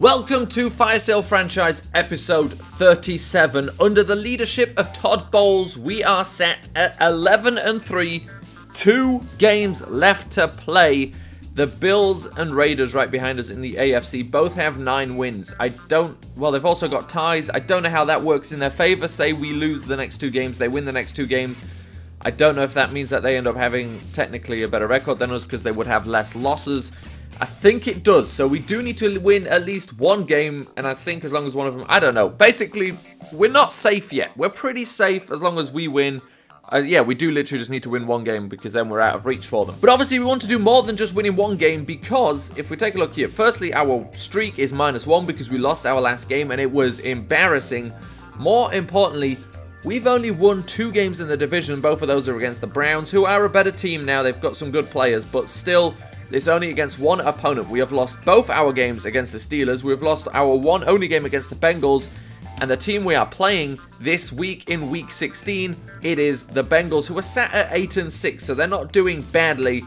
Welcome to Fire Sale Franchise episode 37. Under the leadership of Todd Bowles, we are set at 11-3. 2 games left to play. The Bills and Raiders right behind us in the AFC both have 9 wins. Well, they've also got ties. I don't know how that works in their favor. Say we lose the next 2 games, they win the next 2 games. I don't know if that means that they end up having technically a better record than us because they would have less losses. I think it does, so we do need to win at least 1 game, and I think as long as one of them, I don't know. Basically, we're not safe yet. We're pretty safe as long as we win. Yeah, we do literally just need to win 1 game because then we're out of reach for them. But obviously, we want to do more than just winning 1 game because if we take a look here, firstly, our streak is -1 because we lost our last game and it was embarrassing. More importantly, we've only won 2 games in the division. Both of those are against the Browns, who are a better team now. They've got some good players, but still, it's only against 1 opponent. We have lost both our games against the Steelers. We've lost our only game against the Bengals. And the team we are playing this week in Week 16, it is the Bengals, who are sat at 8-6. So they're not doing badly.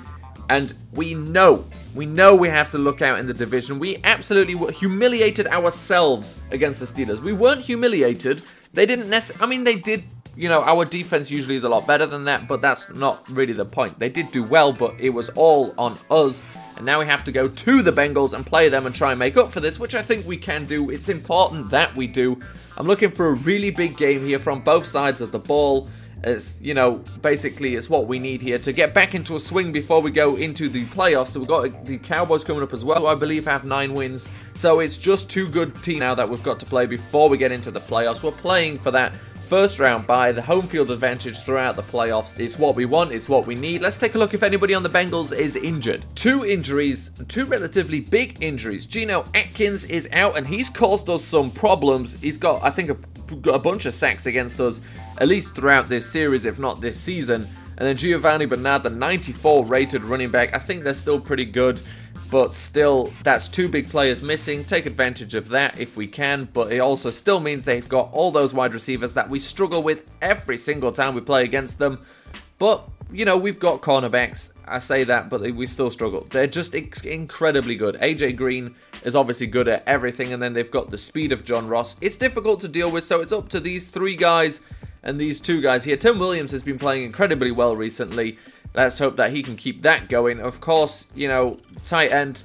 And we know we have to look out in the division. We absolutely humiliated ourselves against the Steelers. We weren't humiliated. They didn't necessarily, I mean, they did. You know, our defense usually is a lot better than that, but that's not really the point. They did do well, but it was all on us. And now we have to go to the Bengals and play them and try and make up for this, which I think we can do. It's important that we do. I'm looking for a really big game here from both sides of the ball. It's, you know, basically it's what we need here to get back into a swing before we go into the playoffs. So we've got the Cowboys coming up as well, who I believe have 9 wins. So it's just 2 good teams now that we've got to play before we get into the playoffs. We're playing for that first round bye, the home field advantage throughout the playoffs. It's what we want, it's what we need. Let's take a look if anybody on the Bengals is injured. 2 injuries, 2 relatively big injuries. Geno Atkins is out and he's caused us some problems. He's got, I think, a bunch of sacks against us, at least throughout this series, if not this season. And then Giovanni Bernard, the 94 rated running back. I think they're still pretty good, but still, that's 2 big players missing. Take advantage of that if we can, but it also still means they've got all those wide receivers that we struggle with every single time we play against them. But, you know, we've got cornerbacks. I say that, but we still struggle. They're just incredibly good. AJ Green is obviously good at everything, and then they've got the speed of John Ross. It's difficult to deal with, so it's up to these 3 guys and these 2 guys here. Tim Williams has been playing incredibly well recently. Let's hope that he can keep that going. Of course, you know, tight end,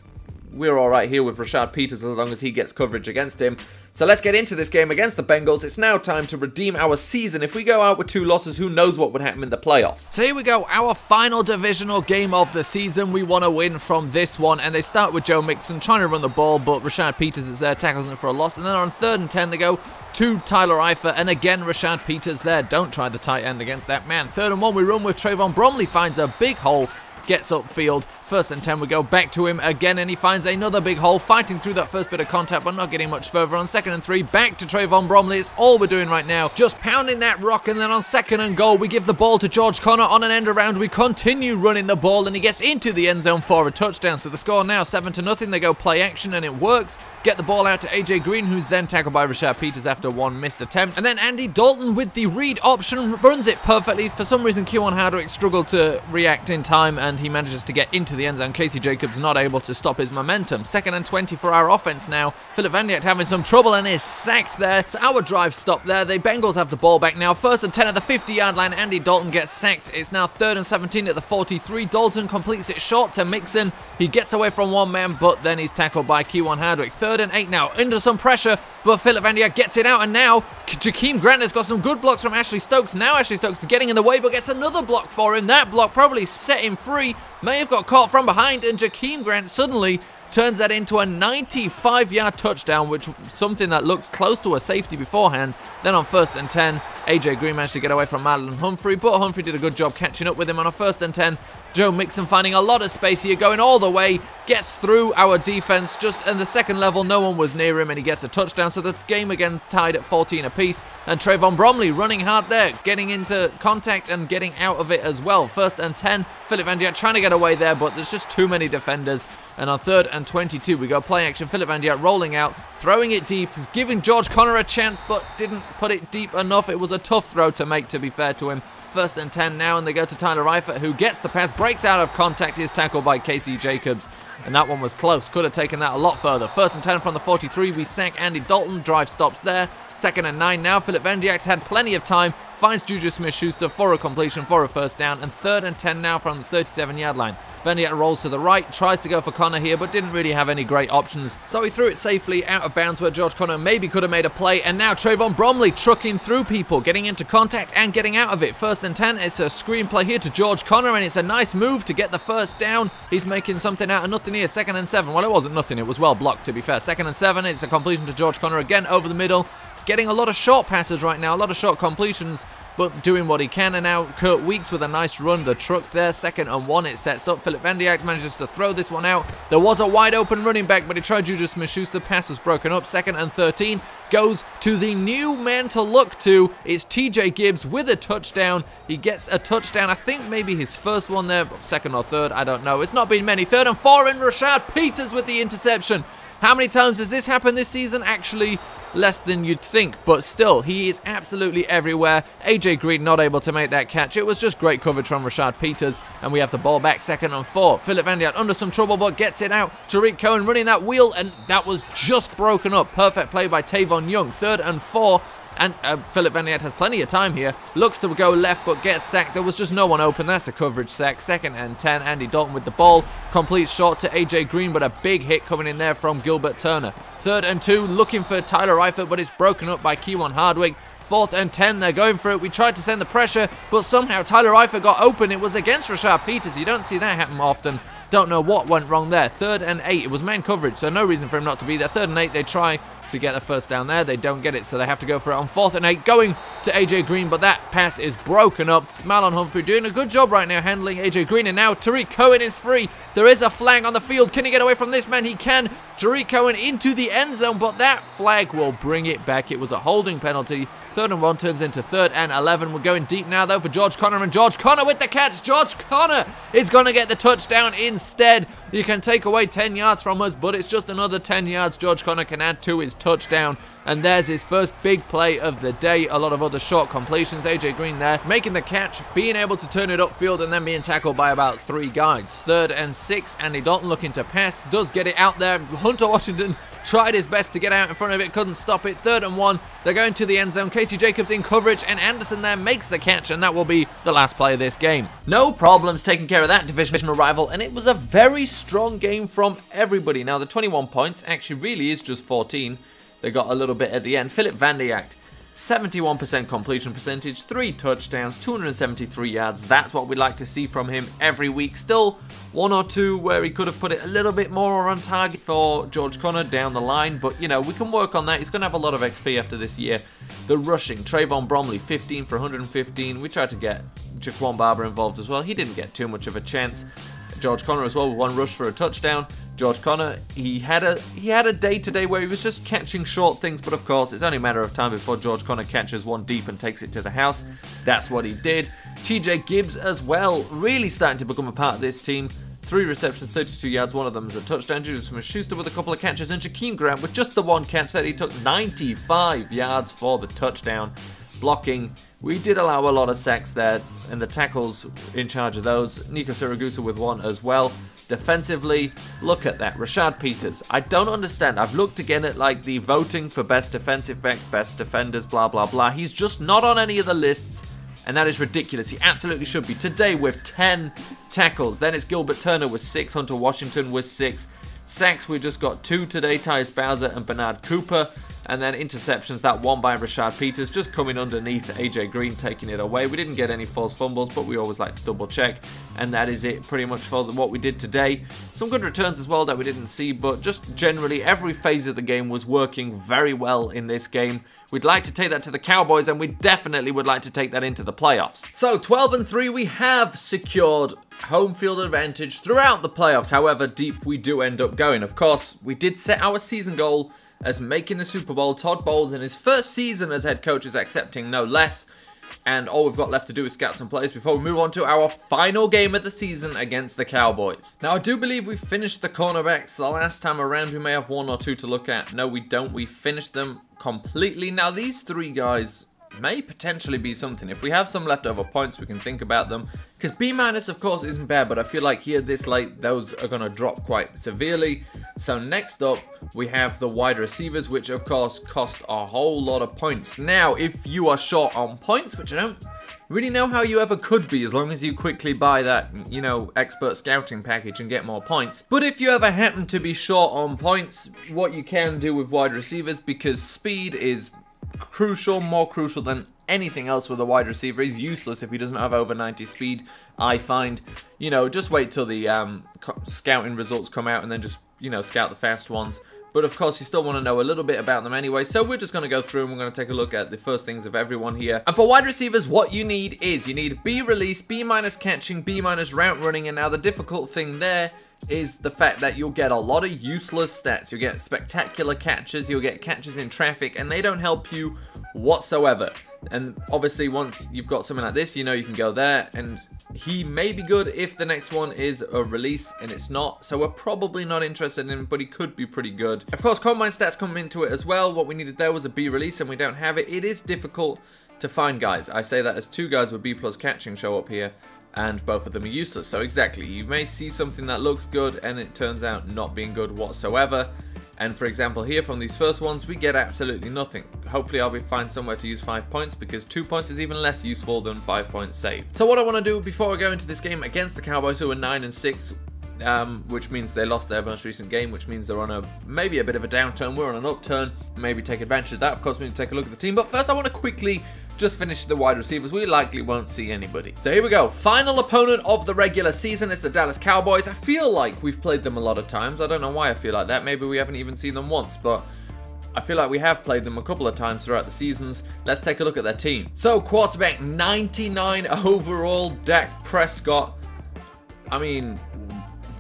we're all right here with Rashad Peters as long as he gets coverage against him. So let's get into this game against the Bengals. It's now time to redeem our season. If we go out with 2 losses, who knows what would happen in the playoffs. So here we go, our final divisional game of the season. We want to win from this one, and they start with Joe Mixon trying to run the ball, but Rashad Peters is there, tackles him for a loss. And then on 3rd and 10, they go to Tyler Eifert, and again, Rashad Peters there. Don't try the tight end against that man. 3rd and 1, we run with Trayvon Bromley, finds a big hole, gets upfield. 1st and 10, we go back to him again, and he finds another big hole, fighting through that first bit of contact, but not getting much further. On 2nd and 3, back to Trayvon Bromley. It's all we're doing right now, just pounding that rock. And then on 2nd and goal, we give the ball to George Connor on an end around. We continue running the ball, and he gets into the end zone for a touchdown. So the score now 7-0. They go play action, and it works. Get the ball out to AJ Green, who's then tackled by Rashad Peters after 1 missed attempt. And then Andy Dalton with the read option runs it perfectly. For some reason, Kewan Hardwick struggled to react in time, and he manages to get into the end zone. Casey Jacobs not able to stop his momentum. 2nd and 20 for our offense now. Philip Van Dijk having some trouble and is sacked there. So our drive stopped there. The Bengals have the ball back now. 1st and 10 at the 50-yard line. Andy Dalton gets sacked. It's now 3rd and 17 at the 43. Dalton completes it short to Mixon. He gets away from 1 man, but then he's tackled by Kewan Hardwick. 3rd and 8 now. Under some pressure, but Philip Van Dijk gets it out, and now Jakeem Grant has got some good blocks from Ashley Stokes. Now Ashley Stokes is getting in the way, but gets another block for him. That block probably set him free. May have got caught from behind, and Jakeem Grant suddenly turns that into a 95-yard touchdown, which was something that looked close to a safety beforehand. Then on 1st and 10, AJ Green managed to get away from Marlon Humphrey, but Humphrey did a good job catching up with him on a 1st and 10. Joe Mixon finding a lot of space here, going all the way, gets through our defense. Just in the 2nd level, no one was near him, and he gets a touchdown. So the game again tied at 14 apiece. And Trayvon Bromley running hard there, getting into contact and getting out of it as well. 1st and 10, Philip Van Dijk trying to get away there, but there's just too many defenders. And on 3rd and 22, we go play action. Philip Van Dijk rolling out, throwing it deep. He's giving George Connor a chance, but didn't put it deep enough. It was a tough throw to make, to be fair to him. 1st and 10 now, and they go to Tyler Eifert, who gets the pass, breaks out of contact, is tackled by Casey Jacobs. and that one was close. Could have taken that a lot further. 1st and 10 from the 43. We sack Andy Dalton. Drive stops there. 2nd and 9 now. Philip Van Dijk had plenty of time. Finds Juju Smith-Schuster for a completion for a 1st down. And 3rd and 10 now from the 37-yard line. Van Dijk rolls to the right, tries to go for Connor here, but didn't really have any great options. So he threw it safely out of bounds where George Connor maybe could have made a play. And now Trayvon Bromley trucking through people, getting into contact and getting out of it. 1st and 10, it's a screen play here to George Connor, and it's a nice move to get the 1st down. He's making something out of nothing here. 2nd and 7, well, it wasn't nothing, it was well blocked to be fair. 2nd and 7, it's a completion to George Connor again over the middle. Getting a lot of short passes right now, a lot of short completions, but doing what he can. And now Kurt Weeks with a nice run, the truck there. 2nd and 1, it sets up. Philip Van Dijk manages to throw this one out. There was a wide open running back, but he tried Juju Smith-Schuster. The pass was broken up. 2nd and 13 goes to the new man to look to. It's TJ Gibbs with a touchdown. He gets a touchdown, I think maybe his first one there, 2nd or 3rd, I don't know. It's not been many. 3rd and 4, and Rashad Peters with the interception. How many times has this happened this season? Actually, less than you'd think, but still, he is absolutely everywhere. AJ Green not able to make that catch. It was just great coverage from Rashad Peters, and we have the ball back. 2nd and 4. Philip Van Dijk under some trouble, but gets it out. Tariq Cohen running that wheel, and that was just broken up. Perfect play by Tavon Young. 3rd and 4. And Philip Van Dijk has plenty of time here. Looks to go left, but gets sacked. There was just no one open. That's a coverage sack. 2nd and 10. Andy Dalton with the ball. Complete short to AJ Green, but a big hit coming in there from Gilbert Turner. 3rd and 2. Looking for Tyler Eifert, but it's broken up by Keywan Hardwick. 4th and 10, they're going for it. We tried to send the pressure, but somehow Tyler Eifert got open. It was against Rashad Peters. You don't see that happen often. Don't know what went wrong there. 3rd and 8. It was man coverage, so no reason for him not to be there. 3rd and 8, they try to get the 1st down there. They don't get it, so they have to go for it on 4th and 8. Going to AJ Green, but that pass is broken up. Marlon Humphrey doing a good job right now handling AJ Green, and now Tariq Cohen is free. There is a flag on the field. Can he get away from this man? He can. Tariq Cohen into the end zone, but that flag will bring it back. It was a holding penalty. 3rd and 1 turns into 3rd and 11. We're going deep now, though, for George Connor, and George Connor with the catch. George Connor is going to get the touchdown instead. You can take away 10 yards from us, but it's just another 10 yards George Connor can add to his touchdown. And there's his first big play of the day. A lot of other short completions. AJ Green there making the catch, being able to turn it upfield, and then being tackled by about 3 guys. 3rd and 6. Andy Dalton looking to pass. Does get it out there. Hunter Washington tried his best to get out in front of it. Couldn't stop it. 3rd and 1. They're going to the end zone. Casey Jacobs in coverage, and Anderson there makes the catch, and that will be the last play of this game. No problems taking care of that divisional rival, and it was a very strong game from everybody. Now, the 21 points actually really is just 14. They got a little bit at the end. Philip Van Dijk, 71% completion percentage, 3 touchdowns, 273 yards. That's what we'd like to see from him every week. Still 1 or 2 where he could have put it a little bit more on target for George Connor down the line. But, you know, we can work on that. He's going to have a lot of XP after this year. The rushing, Trayvon Bromley, 15 for 115. We tried to get Jaquan Barber involved as well. He didn't get too much of a chance. George Connor as well with 1 rush for a touchdown. George Connor, he had a day today where he was just catching short things, but of course it's only a matter of time before George Connor catches one deep and takes it to the house. That's what he did. TJ Gibbs as well, really starting to become a part of this team. 3 receptions, 32 yards, 1 of them is a touchdown. Juju Smith-Schuster with a couple of catches, and Jakeem Grant with just the 1 catch that he took 95 yards for the touchdown. Blocking, we did allow a lot of sacks there, and the tackles in charge of those. Nico Siragusa with 1 as well. Defensively, look at that. Rashad Peters, I don't understand. I've looked again at like the voting for best defensive backs, best defenders, blah, blah, blah. He's just not on any of the lists, and that is ridiculous. He absolutely should be. Today with 10 tackles. Then it's Gilbert Turner with 6, Hunter Washington with 6. Sacks, we just got 2 today, Tyus Bowser and Bernard Cooper. And then interceptions, that 1 by Rashad Peters, just coming underneath AJ Green, taking it away. We didn't get any false fumbles, but we always like to double check. And that is it pretty much for what we did today. Some good returns as well that we didn't see, but just generally every phase of the game was working very well in this game. We'd like to take that to the Cowboys, and we definitely would like to take that into the playoffs. So 12-3, we have secured home field advantage throughout the playoffs, however deep we do end up going. Of course, we did set our season goal as making the Super Bowl. Todd Bowles in his first season as head coach is accepting no less. And all we've got left to do is scout some plays before we move on to our final game of the season against the Cowboys. Now, I do believe we finished the cornerbacks the last time around. We may have 1 or 2 to look at. No, we don't. We finished them completely. Now, these 3 guys may potentially be something. If we have some leftover points, we can think about them. Because B minus, of course, isn't bad, but I feel like here this late, those are going to drop quite severely. So next up, we have the wide receivers, which of course cost a whole lot of points. Now, if you are short on points, which I don't really know how you ever could be, as long as you quickly buy that, you know, expert scouting package and get more points. But if you ever happen to be short on points, what you can do with wide receivers, because speed is crucial, more crucial than anything else with a wide receiver. He's useless if he doesn't have over 90 speed, I find. You know, just wait till the scouting results come out and then just, you know, scout the fast ones. But of course, you still want to know a little bit about them anyway, so we're just going to go through and we're going to take a look at the first things of everyone here. And for wide receivers, what you need is, you need B release, B minus catching, B minus route running, and now the difficult thing there is the fact that you'll get a lot of useless stats. You'll get spectacular catches, you'll get catches in traffic, and they don't help you whatsoever. And obviously, once you've got something like this, you know you can go there, and he may be good if the next one is a release, and it's not. So we're probably not interested in him, but he could be pretty good. Of course, combine stats come into it as well. What we needed there was a B release, and we don't have it. It is difficult to find guys. I say that as two guys with B plus catching show up here, and both of them are useless. So exactly, you may see something that looks good, and it turns out not being good whatsoever. And for example here from these first ones, we get absolutely nothing. Hopefully I'll find somewhere to use 5 points, because 2 points is even less useful than 5 points saved. So what I want to do before I go into this game against the Cowboys, who are 9-6, which means they lost their most recent game, which means they're on maybe a bit of a downturn. We're on an upturn, maybe take advantage of that. Of course, we need to take a look at the team, but first I want to quickly just finish the wide receivers. We likely won't see anybody. So here we go. Final opponent of the regular season is the Dallas Cowboys. I feel like we've played them a lot of times. I don't know why I feel like that. Maybe we haven't even seen them once, but I feel like we have played them a couple of times throughout the seasons. Let's take a look at their team. So quarterback 99 overall, Dak Prescott. I mean,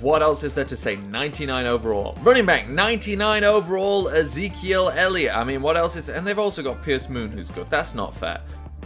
what else is there to say? 99 overall. Running back, 99 overall, Ezekiel Elliott. I mean, what else is there? And they've also got Pierce Moon, who's good. That's not fair.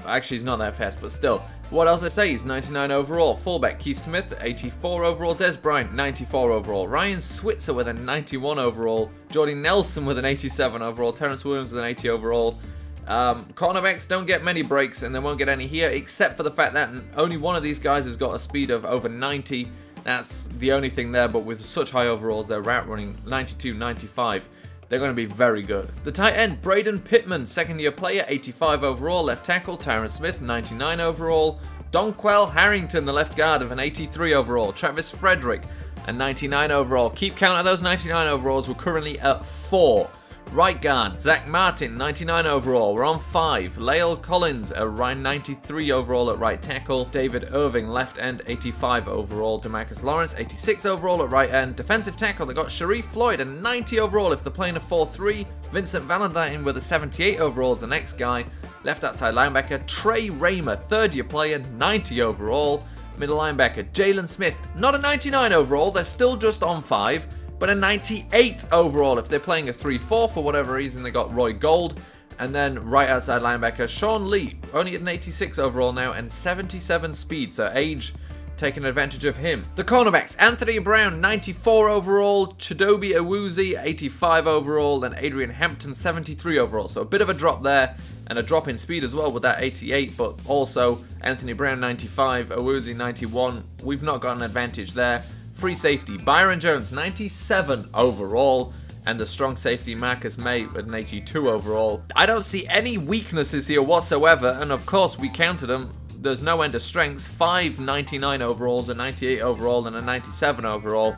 Actually, he's not that fast, but still. What else I say? He's 99 overall. Fullback, Keith Smith, 84 overall. Des Bryant, 94 overall. Ryan Switzer with a 91 overall. Jordy Nelson with an 87 overall. Terrence Williams with an 80 overall. Cornerbacks don't get many breaks, and they won't get any here, except for the fact that only one of these guys has got a speed of over 90. That's the only thing there, but with such high overalls, their route running 92, 95. They're going to be very good. The tight end, Braden Pittman, second-year player, 85 overall. Left tackle, Tyron Smith, 99 overall. Donquell Harrington, the left guard, of an 83 overall. Travis Frederick, a 99 overall. Keep count of those 99 overalls. We're currently at 4. Right guard, Zach Martin, 99 overall. We're on 5. Lael Collins, a 93 overall at right tackle. David Irving, left end, 85 overall. DeMarcus Lawrence, 86 overall at right end. Defensive tackle, they got Sharif Floyd, a 90 overall if they're playing a 4-3. Vincent Valentine with a 78 overall is the next guy. Left outside linebacker, Trey Raymer, third-year player, 90 overall. Middle linebacker, Jalen Smith, not a 99 overall. They're still just on 5. But a 98 overall if they're playing a 3-4 for whatever reason. They got Roy Gold. And then right outside linebacker, Sean Lee, only at an 86 overall now and 77 speed, so age taking advantage of him. The cornerbacks, Anthony Brown, 94 overall, Chidobe Awuzie, 85 overall, and Adrian Hampton, 73 overall. So a bit of a drop there, and a drop in speed as well with that 88, but also Anthony Brown, 95, Awuzie, 91. We've not got an advantage there. Free safety, Byron Jones, 97 overall. And the strong safety, Marcus May, at an 82 overall. I don't see any weaknesses here whatsoever. And of course, we counted them. There's no end of strengths. 5 99 overalls, a 98 overall, and a 97 overall.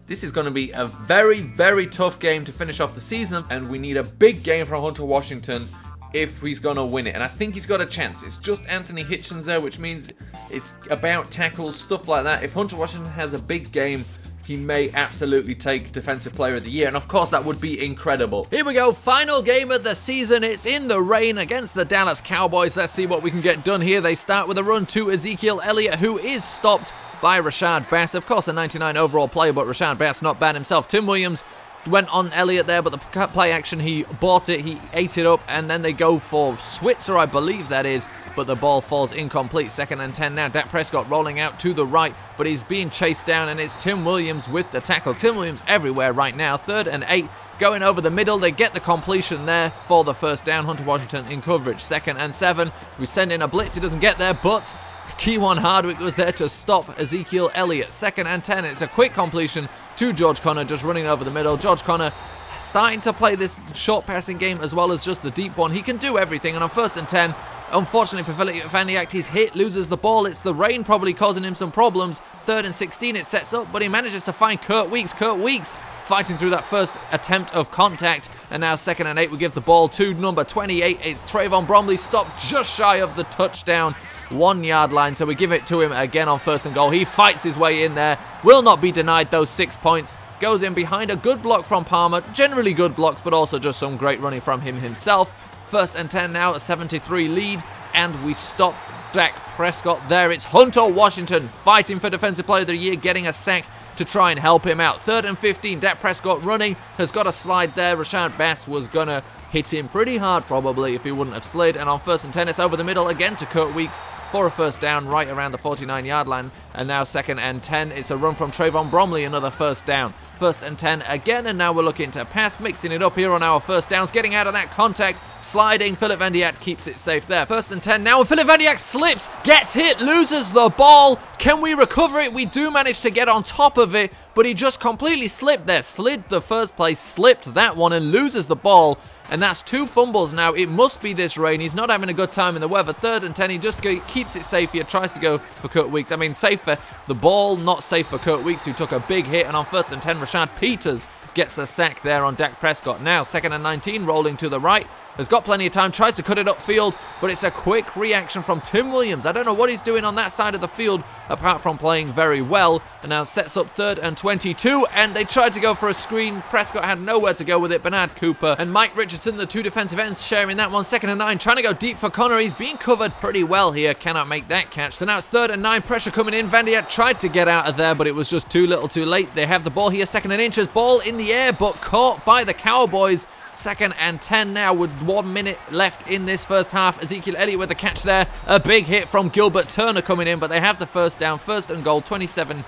This is going to be a very, very tough game to finish off the season. And we need a big game from Hunter Washington if he's going to win it. And I think he's got a chance. It's just Anthony Hitchens there, which means it's about tackles, stuff like that. If Hunter Washington has a big game, he may absolutely take Defensive Player of the Year, and of course that would be incredible. Here we go, final game of the season. It's in the rain against the Dallas Cowboys. Let's see what we can get done here. They start with a run to Ezekiel Elliott, who is stopped by Rashad Bass. Of course, a 99 overall player, but Rashad Bass not bad himself. Tim Williams went on Elliott there, but the play action, he bought it, he ate it up, and then they go for Switzer, I believe that is, but the ball falls incomplete. 2nd and 10 now. Dak Prescott rolling out to the right, but he's being chased down, and it's Tim Williams with the tackle. Tim Williams everywhere right now. 3rd and 8, going over the middle. They get the completion there for the first down. Hunter Washington in coverage. 2nd and 7. We send in a blitz. He doesn't get there, but Kewan Hardwick was there to stop Ezekiel Elliott. 2nd and 10. It's a quick completion to George Connor, just running over the middle. George Connor starting to play this short passing game as well as just the deep one. He can do everything, and on 1st and 10, unfortunately for Philip van Dijk, he's hit, loses the ball. It's the rain probably causing him some problems. 3rd and 16, it sets up, but he manages to find Kurt Weeks. Kurt Weeks fighting through that first attempt of contact, and now 2nd and 8, we give the ball to number 28. It's Trayvon Bromley, stopped just shy of the touchdown 1 yard line, so we give it to him again on 1st and goal. He fights his way in there, will not be denied those 6 points. Goes in behind a good block from Palmer, generally good blocks, but also just some great running from him himself. 1st and 10 now, a 73 lead, and we stop Dak Prescott there. It's Hunter Washington fighting for Defensive Player of the Year, getting a sack to try and help him out. 3rd and 15, Dak Prescott running, has got a slide there. Rashad Bass was going to hit him pretty hard probably if he wouldn't have slid, and on 1st and 10, it's over the middle again to Kurt Weeks for a 1st down right around the 49-yard line, and now 2nd and 10, it's a run from Trayvon Bromley, another 1st down. 1st and 10 again, and now we're looking to pass, mixing it up here on our 1st downs, getting out of that contact, sliding. Philip van Dijk keeps it safe there. 1st and 10 now, and Philip van Dijk slips, gets hit, loses the ball. Can we recover it? We do manage to get on top of it, but he just completely slipped there, slid the first place, slipped that one, and loses the ball. And that's 2 fumbles now. It must be this rain. He's not having a good time in the weather. 3rd and 10. He just keeps it safe here. Tries to go for Kurt Weeks. I mean, safe for the ball, not safe for Kurt Weeks, who took a big hit. And on 1st and 10, Rashad Peters gets a sack there on Dak Prescott. Now, 2nd and 19, rolling to the right. Has got plenty of time, tries to cut it upfield, but it's a quick reaction from Tim Williams. I don't know what he's doing on that side of the field, apart from playing very well. And now sets up 3rd and 22, and they tried to go for a screen. Prescott had nowhere to go with it. Bernard Cooper and Mike Richardson, the 2 defensive ends, sharing that one. 2nd and 9, trying to go deep for Connor. He's being covered pretty well here, cannot make that catch. So now it's 3rd and 9, pressure coming in. Van Dijk tried to get out of there, but it was just too little too late. They have the ball here, 2nd and inches, ball in the air, but caught by the Cowboys. 2nd and 10 now with 1 minute left in this first half. Ezekiel Elliott with the catch there. A big hit from Gilbert Turner coming in, but they have the 1st down. 1st and goal, 27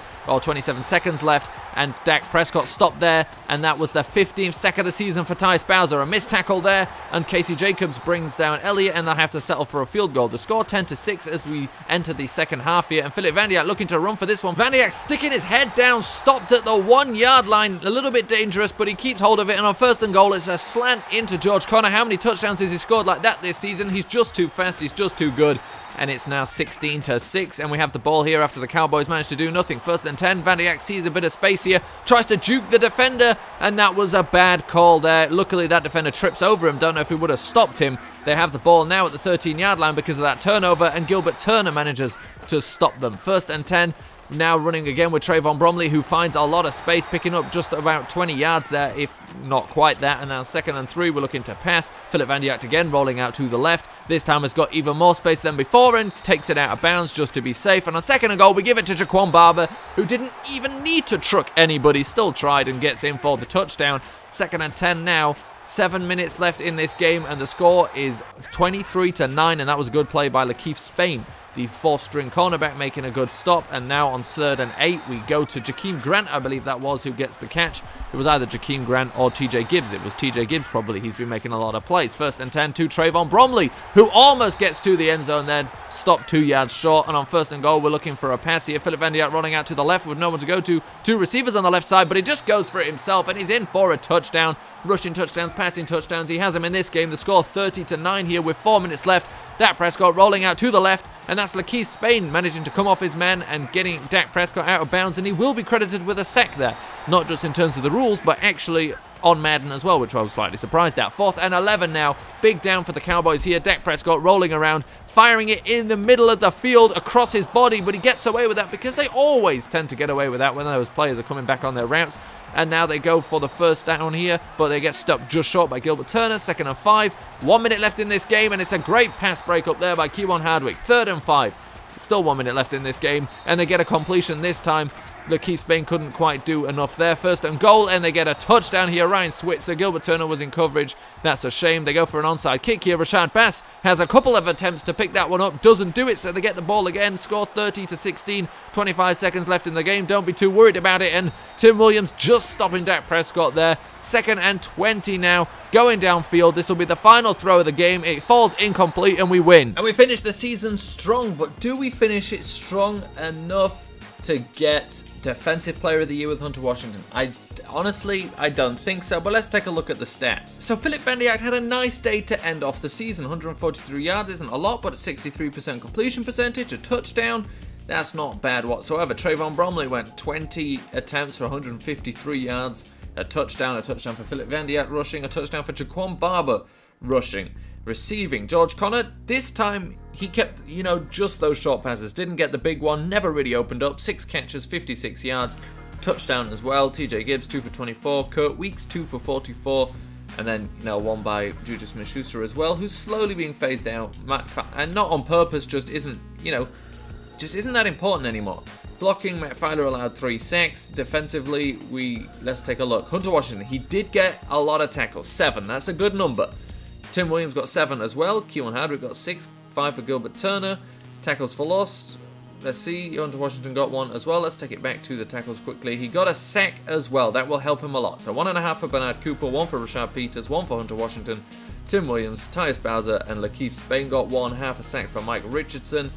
seconds left, and Dak Prescott stopped there, and that was the 15th sack of the season for Tyus Bowser. A missed tackle there, and Casey Jacobs brings down Elliott, and they'll have to settle for a field goal. The score 10-6 as we enter the second half here, and Philip van Dijk looking to run for this one. Van Dijk sticking his head down, stopped at the 1 yard line. A little bit dangerous, but he keeps hold of it, and on 1st and goal, it's a slant into George Connor. How many touchdowns has he scored like that this season? He's just too fast, he's just too good. And it's now 16-6, and we have the ball here after the Cowboys managed to do nothing. 1st and 10, Van Dijk sees a bit of space here, tries to juke the defender, and that was a bad call there. Luckily, that defender trips over him. Don't know if he would have stopped him. They have the ball now at the 13-yard line because of that turnover, and Gilbert Turner manages to stop them. 1st and 10. Now running again with Trayvon Bromley, who finds a lot of space, picking up just about 20 yards there, if not quite that. And now 2nd and 3, we're looking to pass. Philip van Dijk again rolling out to the left. This time has got even more space than before and takes it out of bounds just to be safe. And on 2nd and goal, we give it to Jaquan Barber, who didn't even need to truck anybody, still tried and gets in for the touchdown. 2nd and 10 now. 7 minutes left in this game, and the score is 23-9, and that was a good play by Lakeith Spain, the 4th string cornerback, making a good stop. And now on 3rd and 8, we go to Jakeem Grant, I believe that was, who gets the catch. It was either Jakeem Grant or TJ Gibbs. It was TJ Gibbs probably. He's been making a lot of plays. 1st and 10 to Trayvon Bromley, who almost gets to the end zone then, stopped 2 yards short. And on 1st and goal, we're looking for a pass here. Philip van Dijk running out to the left with no one to go to. 2 receivers on the left side, but he just goes for it himself, and he's in for a touchdown. Rushing touchdowns, passing touchdowns. He has them in this game. The score 30-9 here with 4 minutes left. Dak Prescott rolling out to the left, and that's Lakeith Spain managing to come off his man and getting Dak Prescott out of bounds, and he will be credited with a sack there. Not just in terms of the rules, but actually on Madden as well, which I was slightly surprised at. 4th and 11 now. Big down for the Cowboys here. Dak Prescott rolling around, firing it in the middle of the field across his body, but he gets away with that because they always tend to get away with that when those players are coming back on their routes. And now they go for the 1st down here, but they get stopped just short by Gilbert Turner. 2nd and 5. 1 minute left in this game, and it's a great pass break up there by Kewan Hardwick. 3rd and 5. Still 1 minute left in this game, and they get a completion this time Lakeith Spain couldn't quite do enough there. First and goal, and they get a touchdown here. Ryan Switzer, Gilbert Turner was in coverage. That's a shame. They go for an onside kick here. Rashad Bass has a couple of attempts to pick that one up, doesn't do it, so they get the ball again. Score 30-16, 25 seconds left in the game. Don't be too worried about it, and Tim Williams just stopping Dak Prescott there. 2nd and 20 now, going downfield. This will be the final throw of the game. It falls incomplete, and we win. And we finish the season strong, but do we finish it strong enough to get Defensive Player of the Year with Hunter Washington? Honestly, I don't think so, but let's take a look at the stats. So Philip Van Dijk had a nice day to end off the season. 143 yards isn't a lot, but a 63% completion percentage, a touchdown. That's not bad whatsoever. Trayvon Bromley went 20 attempts for 153 yards, a touchdown for Philip Van Dijk rushing, a touchdown for Jaquan Barber rushing. Receiving, George Connor, this time he kept, just those short passes. Didn't get the big one, never really opened up. 6 catches, 56 yards, touchdown as well. TJ Gibbs, 2 for 24. Kurt Weeks, 2 for 44. And then, one by Juju Smith-Schuster as well, who's slowly being phased out. And not on purpose, just isn't that important anymore. Blocking, Matt Filer allowed 3 sacks. Defensively, let's take a look. Hunter Washington, he did get a lot of tackles, 7. That's a good number. Tim Williams got 7 as well. Keon Hardwick got 6. 5 for Gilbert Turner. Tackles for loss. Let's see. Hunter Washington got 1 as well. Let's take it back to the tackles quickly. He got a sack as well. That will help him a lot. So 1.5 for Bernard Cooper. 1 for Rashad Peters. 1 for Hunter Washington. Tim Williams, Tyus Bowser, and Lakeith Spain got 1. Half a sack from Mike Richardson.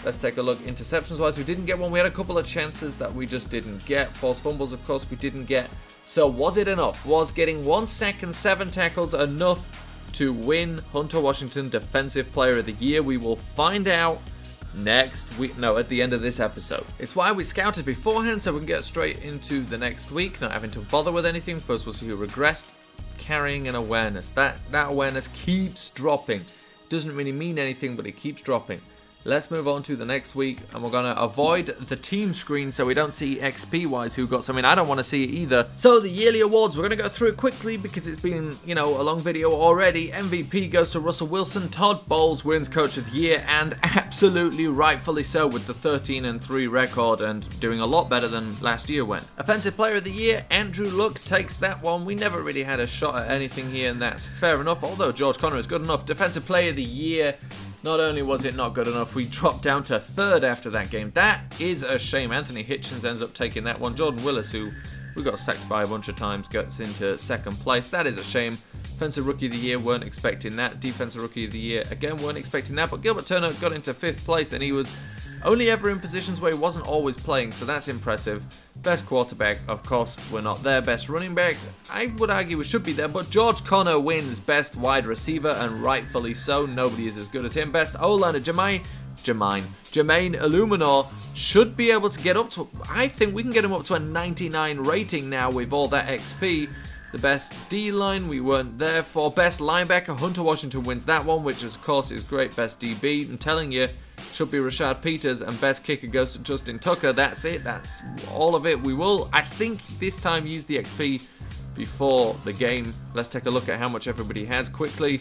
Let's take a look. Interceptions-wise, we didn't get one. We had a couple of chances that we just didn't get. Forced fumbles, of course, we didn't get. So was it enough? Was getting 1 sack and 7 tackles enough to win Hunter Washington Defensive Player of the Year? We will find out next week. No, at the end of this episode. It's why we scouted beforehand, so we can get straight into the next week, not having to bother with anything. First, we'll see who regressed. Carrying an awareness. That awareness keeps dropping. Doesn't really mean anything, but it keeps dropping. Let's move on to the next week, and we're going to avoid the team screen so we don't see XP-wise who got something. I don't want to see it either. So the yearly awards, we're going to go through it quickly because it's been, a long video already. MVP goes to Russell Wilson. Todd Bowles wins Coach of the Year, and absolutely rightfully so with the 13-3 record and doing a lot better than last year went. Offensive Player of the Year, Andrew Luck takes that one. We never really had a shot at anything here, and that's fair enough, although George Connor is good enough. Defensive Player of the Year, not only was it not good enough, we dropped down to 3rd after that game. That is a shame. Anthony Hitchens ends up taking that one. Jordan Willis, who we got sacked by a bunch of times, gets into 2nd place. That is a shame. Defensive Rookie of the Year, weren't expecting that. Defensive Rookie of the Year, again, weren't expecting that. But Gilbert Turner got into 5th place, and he was only ever in positions where he wasn't always playing, so that's impressive. Best quarterback, of course, we're not there. Best running back, I would argue we should be there, but George Connor wins Best Wide Receiver, and rightfully so. Nobody is as good as him. Best O-liner, Jermaine Illuminor should be able to get up to, I think we can get him up to a 99 rating now with all that XP. The best D-line, we weren't there for. Best linebacker, Hunter Washington wins that one, which of course is great. Best DB, I'm telling you, should be Rashad Peters, and best kicker goes to Justin Tucker. That's it. That's all of it. We will, I think, this time use the XP before the game. Let's take a look at how much everybody has quickly.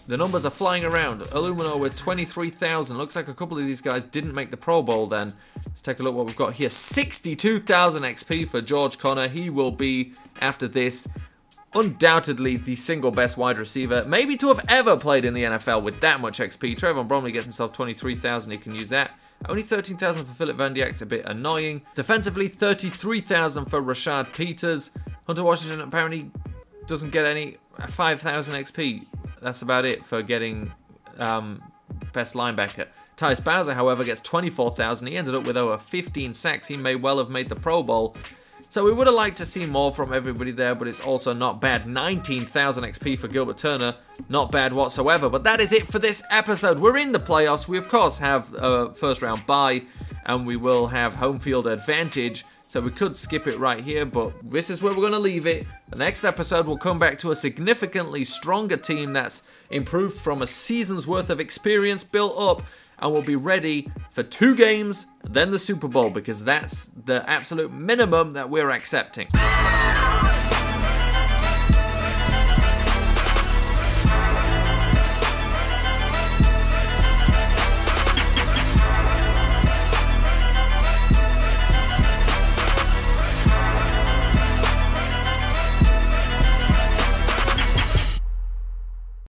The numbers are flying around. Illuminor with 23,000. Looks like a couple of these guys didn't make the Pro Bowl then. Let's take a look what we've got here. 62,000 XP for George Connor. He will be, after this, undoubtedly the single best wide receiver, maybe to have ever played in the NFL with that much XP. Trayvon Bromley gets himself 23,000. He can use that. Only 13,000 for Philip Van Dijk's a bit annoying. Defensively, 33,000 for Rashad Peters. Hunter Washington apparently doesn't get any. 5,000 XP. That's about it for getting best linebacker. Tyus Bowser, however, gets 24,000. He ended up with over 15 sacks. He may well have made the Pro Bowl. So we would have liked to see more from everybody there, but it's also not bad. 19,000 XP for Gilbert Turner. Not bad whatsoever. But that is it for this episode. We're in the playoffs. We, of course, have a first-round bye, and we will have home field advantage. So we could skip it right here, but this is where we're going to leave it. The next episode will come back to a significantly stronger team that's improved from a season's worth of experience built up, and will be ready for 2 games, then the Super Bowl, because that's the absolute minimum that we're accepting.